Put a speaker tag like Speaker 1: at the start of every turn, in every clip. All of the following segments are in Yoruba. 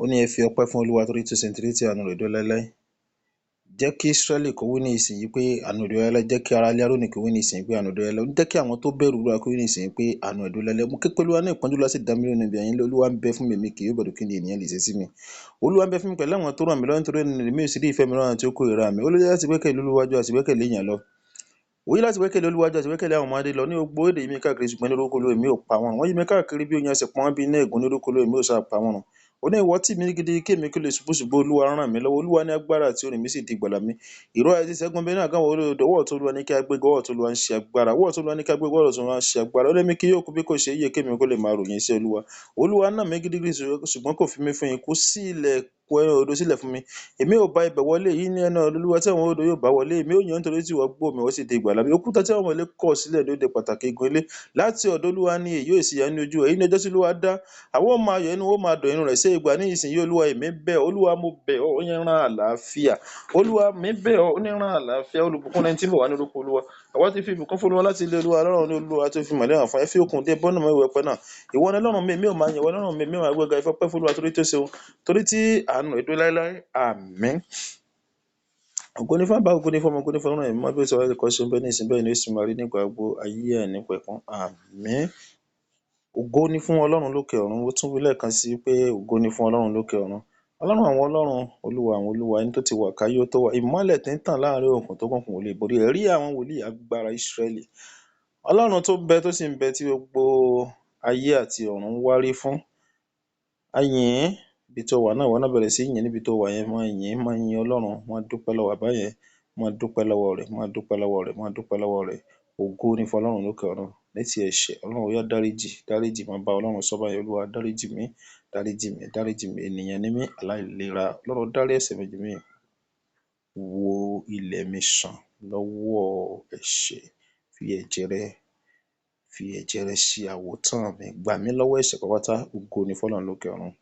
Speaker 1: Ó ní ẹ fi ọpẹ́ fún Olúwa torí tí ó ṣe nítorí tí àánú rẹ̀ dúró láéláé. Jẹ́ kí Ísírẹ́lì kó wí ní ìsinyìí pé àánú rẹ̀ dúró láéláé. Jẹ́ kí ará ilé Áárónì kó wí ní ìsinyìí pé àánú rẹ̀ dúró láéláé. Jẹ́ kí àwọn tó bẹ̀rù Olúwa kó wí ní ìsinyìí pé àánú rẹ̀ dúró láéláé. Mo ké pe Olúwa ní ìpọ́njú, Olúwa sì dá mi lóhùn níbi àyín. Olúwa ń bẹ fún mi, èmi kì yóò bẹ̀rù. Kí ni ènìyàn lè ṣe sí mi? Olúwa ń bẹ fún mi pẹ̀lú àwọn tó ràn mí lọ́wọ́, nítorí èmi ò sì rí ìfẹ́ mi lọ́wọ́ àwọn tí ó kórìíra mi. Olúwa láti gbẹ́kẹ̀lé Olúwa jù àti gbẹ́kẹ̀lé èèyàn lọ. Òye láti gbẹ́kẹ̀lé Olúwa jù àti gbẹ́kẹ̀lé àwọn ọmọdé lọ. Ní gbogbo èdè yí mi káàkiri, ṣùgbọ́n ní orúkọ Olúwa èmi ò pa wọ́n run. Wọ́n yí mi káàkiri bí oyin, a sì pọ́n wọn bí iná ẹ̀gún. Ní orúkọ Olúwa èmi ò sá pa wọ́n run. Ó ní ìwọ tì mí gidi kí èmi kí ó lè ṣubú, ṣùgbọ́n Olúwa ràn mí lọ́wọ́. Olúwa ní agbára àti orin mi sì di ìgbàlà mi. Ìró ayọ̀ àti ìṣẹ́gun bẹ ní àgànwọ́ olódodo. Ọwọ́ ọ̀tún Olúwa ní kí a gbé, ọwọ́ ọ̀tún Olúwa ń ṣe agbára. Ọwọ́ ọ̀tún Olúwa ní kí a gbé, ọwọ́ ọ̀tún Olúwa ń ṣe agbára. Ó ní èmi kì yóò kú bí kò ṣe yíyẹ, kí èmi kó lè máa ròyìn iṣẹ́ Olúwa. Olúwa nà mí gidigidi, ṣùgbọ́n kò fi mí fún ikú. Sí ilẹ̀kùn ẹnu odò sílẹ̀ fún mi. Èmi ò bá ibẹ̀ wọlé. Èyí ni ẹnu ọ̀nà Olúwa tí àwọn odò yóò bá wọlé. Èmi ò yàn nítorí tí ìwọ gbọ́ mi, ìwọ sì di ìgbàlà mi. Òkúta tí àwọn ọmọ ilé kọ̀ sílẹ̀ ló de pàtàkì igun ilé. Láti ọ̀dọ̀ Olúwa ni èyí yóò sì yá ní ojú rẹ̀. Èyí ni ọjọ́ tí Olúwa dá. Àwọn ó máa yọ̀ nínú, ó máa dùn nínú rẹ̀. Ṣé ìgbà ní ìsinyìí Olúwa èmi bẹ̀ ọ́. Olúwa mo bẹ̀ ọ́, ó yẹn rán àlàáfíà. Olúwa mi bẹ̀ ọ́, ó ní rán àlàáfíà. Olùbùkún lẹni tí ń bọ̀ wá ní orúkọ Olúwa. Àwa ti fi ìbùkún fún Olúwa láti ilé Olúwa. Ọlọ́run ní Olúwa tí ó fi ìmọ́lẹ̀ hàn fún. Ẹ fi okùn dé bọ́nà mọ́ ìwẹ̀ ọpẹ́ náà. Ìwọ ni Ọlọ́run mi, èmi ò máa yìn. Ìwọ ni Ọlọ́run mi, èmi ò máa gbéga. Ẹ fi ọpẹ́ fún Olúwa torí tí ó ṣeun, torí tí àánú rẹ̀ dúró láéláé. Àmín. Ògo ni fún Baba, ògo ni fún Ọmọ, ògo ni fún Ọlọ́run ẹ̀mí mímọ́, bí ó ti wà láti ìkọ́ṣe, bẹ́ẹ̀ ní ìsìn, bẹ́ẹ̀ ni ó sì máa rí nígbà gbogbo ayé àìnípẹ̀kun. Àmín. Ògo ni fún Ọlọ́run lókè ọ̀run. Ó tún wí lẹ́ẹ̀kan sí pé ògo ni fún Ọlọ́run lókè ọ̀run. Ọlọ́run àwọn ọlọ́run, Olúwa àwọn olúwa, ẹni tó ti wà káyé ó tó wà. Ìmọ́lẹ̀ tí ń tàn láàrin òkùnkùn tó kùnkùn ò lè borí. Ẹ̀rí àwọn wòlíì, agbára Ísírẹ́lì. Ọlọ́run tó bẹ, tó sì ń bẹ, tí gbogbo ayé àti ọ̀run ń wárí fún. A yìn ín. Ibi tó wà náà, ìwọ náà bẹ̀rẹ̀ sí yìn níbi tó wà yẹn. Máa yìn ín, máa yin Ọlọ́run, máa dúpẹ́ lọ́wọ́ bàbá yẹn, máa dúpẹ́ lọ́wọ́ rẹ̀, máa dúpẹ́ lọ́wọ́ rẹ̀, máa dúpẹ́ lọ́wọ́ rẹ̀. Ògo ni fún Ọlọ́run lókè ọ̀run. Létí ẹ̀ṣẹ̀, Ọlọ́run ó yá dáríjì, dáríjì. Máa bá Ọlọ́run sọ báyìí. Olúwa dáríjì mí, dáríjì mí, dáríjì mí. Ènìyàn ni mí, aláìlera. Ọlọ́run dárí ẹ̀ṣẹ̀ mi jì mí. Wo ilẹ̀ mi sàn lọ́wọ́ ẹ̀ṣẹ̀. Fi ẹ̀jẹ̀ rẹ̀ ṣe àwòtán mi. Gbà mí lọ́wọ́ ẹ̀ṣẹ̀ pátápátá. Ògo ni fún Ọlọ́run lókè ọ̀run.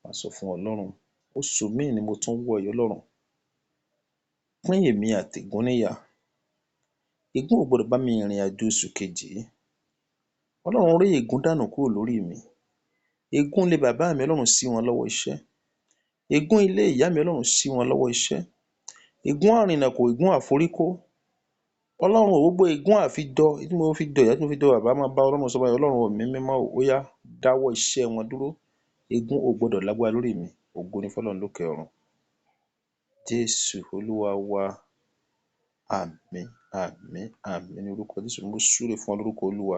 Speaker 1: Màá sọ fún Ọlọ́run, oṣù míì ni mo tún wọ̀ yìí Ọlọ́run. Pín èmi àti ègún níyà. Ègún ò gbọdọ̀ bá mi rìn àjò oṣù kejì yìí. Ọlọ́run ré ègún dànù kúrò lórí mi. Ègún ilé bàbá mi, Ọlọ́run ṣí wọn lọ́wọ́ iṣẹ́. Ègún ilé ìyá mi, Ọlọ́run ṣí wọn lọ́wọ́ iṣẹ́. Ègún àrìnàkò, ègún àforíkó. Ọlọ́run gbogbo ègún àfijọ, tí mo fi jọ ìyá, tí mo fi jọ bàbá, máa bá Ọlọ́run sọ báyìí. Ọlọ́run ẹ̀mí mímọ́, ó yá dáwọ́ iṣẹ́ wọn dúró. Ègún ò gbọdọ̀ lágbára lórí mi. Ògo ni fún Ọlọ́run lókè ọ̀run. Jésù Olúwa wa. Àmín, àmín, àmín. Ní orúkọ Jésù, mo súre fún ọ lórúkọ Olúwa.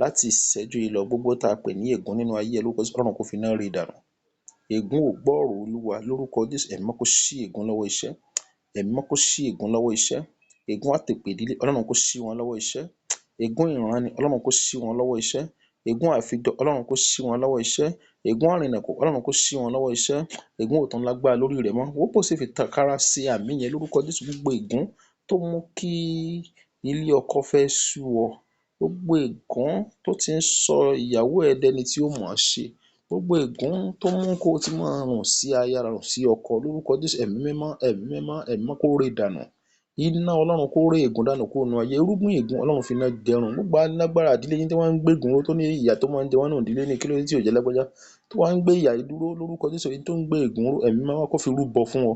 Speaker 1: Láti ìṣẹ́jú yìí lọ, gbogbo tá a pè ní ègún nínú ayé ẹ, lórúkọ Jésù, Ọlọ́run kò fi iná ré dànù. Ègún ò gbọ́ ọ̀rọ̀ Olúwa. Lórúkọ Jésù, ẹ̀mí mímọ́ kó ṣí ègún lọ́wọ́ iṣẹ́. Ẹ̀mí mímọ́ kó ṣí ègún lọ́wọ́ iṣẹ́. Ègún àtèpèdílé, Ọlọ́run kó ṣí wọn lọ́wọ́ iṣẹ́. Ègún ìran ni, Ọlọ́run kó ṣí wọn lọ́wọ́ iṣẹ́. Ègún àfijọ, Ọlọ́run kó ṣí wọn lọ́wọ́ iṣẹ́. Ègún àrìnàkò, Ọlọ́run kó ṣí wọn lọ́wọ́ iṣẹ́. Ègún ò tún lágbára lórí rẹ̀ mọ́. Wó bó ṣe fi tàkàrà sí àmì yẹn lórúkọ Jésù. Gbogbo ègún tó mú kí ilé ọkọ fẹ́ sú ọ. Gbogbo ègún tó ti ń sọ ìyàwó ẹ dẹni tí ó mọ̀ ọ́ ṣe. Gbogbo ègún tó mú kó o ti máa rùn sí aya, rùn sí ọkọ. Lórúkọ Jésù, ẹ̀mí mímọ́, ẹ̀mí mímọ́, ẹ̀mí mímọ́ kó ré dànù. Iná Ọlọ́run kó ré ègún dànù kúrò nínú ayé. Irúgbìn ègún, Ọlọ́run fi iná jẹrun. Gbogbo alágbára ìdílé yín tí wọ́n ń gbé ègún ró, tó ní ìyà tó máa ń jẹ wọ́n nínú ìdílé ní kí ló dé tí ò jẹ́ lágbájá, tó wá ń gbé ìyà yìí dúró. Lórúkọ Jésù, èyí tó ń gbé ègún ró, ẹ̀mí mímọ́ kó fi rúbọ fún ọ.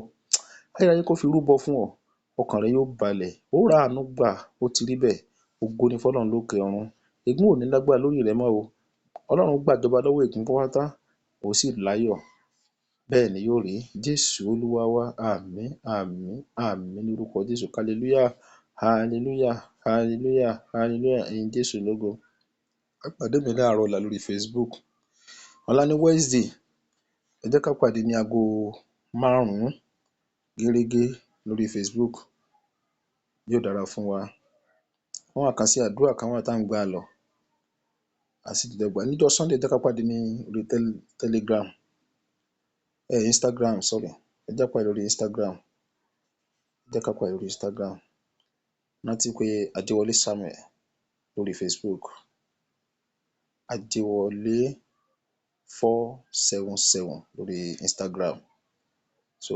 Speaker 1: Ayérayé kó fi rúbọ fún ọ. Ọkàn rẹ yóò balẹ̀. Ó ra àánú gbà. Ó ti rí bẹ́ẹ̀. Ògo ni fún Ọlọ́run lókè ọ̀run. Ègún ò ní lágbára lórí rẹ mọ́ o. Ọlọ́run gbàjọba lọ́wọ́ ègún pátápátá. Ó sì láyọ̀. Bẹ́ẹ̀ ni yóò rí. Jésù Olúwa wa. Àmín, àmín, àmín. Ní orúkọ Jésù. Hallelujah, hallelujah, hallelujah, hallelujah. Ẹ̀yin Jésù lógo. Ẹ pàdé mi láàárọ̀ ọ̀la lórí Facebook. Ọ̀la ní Wednesday. Ẹ jẹ́ ká pàdé ní aago 5 gẹ́rẹ́gẹ́ lórí Facebook. Yóò dára fún wa. Wọ́n àkànṣe àdúrà kan wà tá ń gbà lọ. Àsìdẹ̀gbà níjọ́ Sunday, ẹ jẹ́ ká pàdé ní orí Telegram. Instagram, sorry. Ẹ jẹ́ ká pàdé lórí Instagram. Ẹ jẹ́ ká pàdé lórí Instagram. Rántí pé Adéwọlé Samuel lórí Facebook. Adéwọlé 477 lórí Instagram. So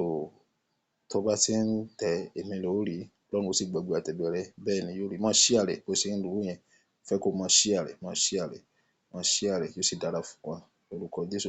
Speaker 1: tó bá ti ń tẹ èmi lórí, Ọlọ́run ó sì gbàgbé àtẹ̀bẹ̀rẹ̀. Bẹ́ẹ̀ ni yóò rí. Máa share rẹ̀ bó ṣe ń lò ó yẹn. Fẹ́ kó máa share rẹ̀, máa share rẹ̀, máa share rẹ̀. Yóò sì dára fún wa lórúkọ Jésù.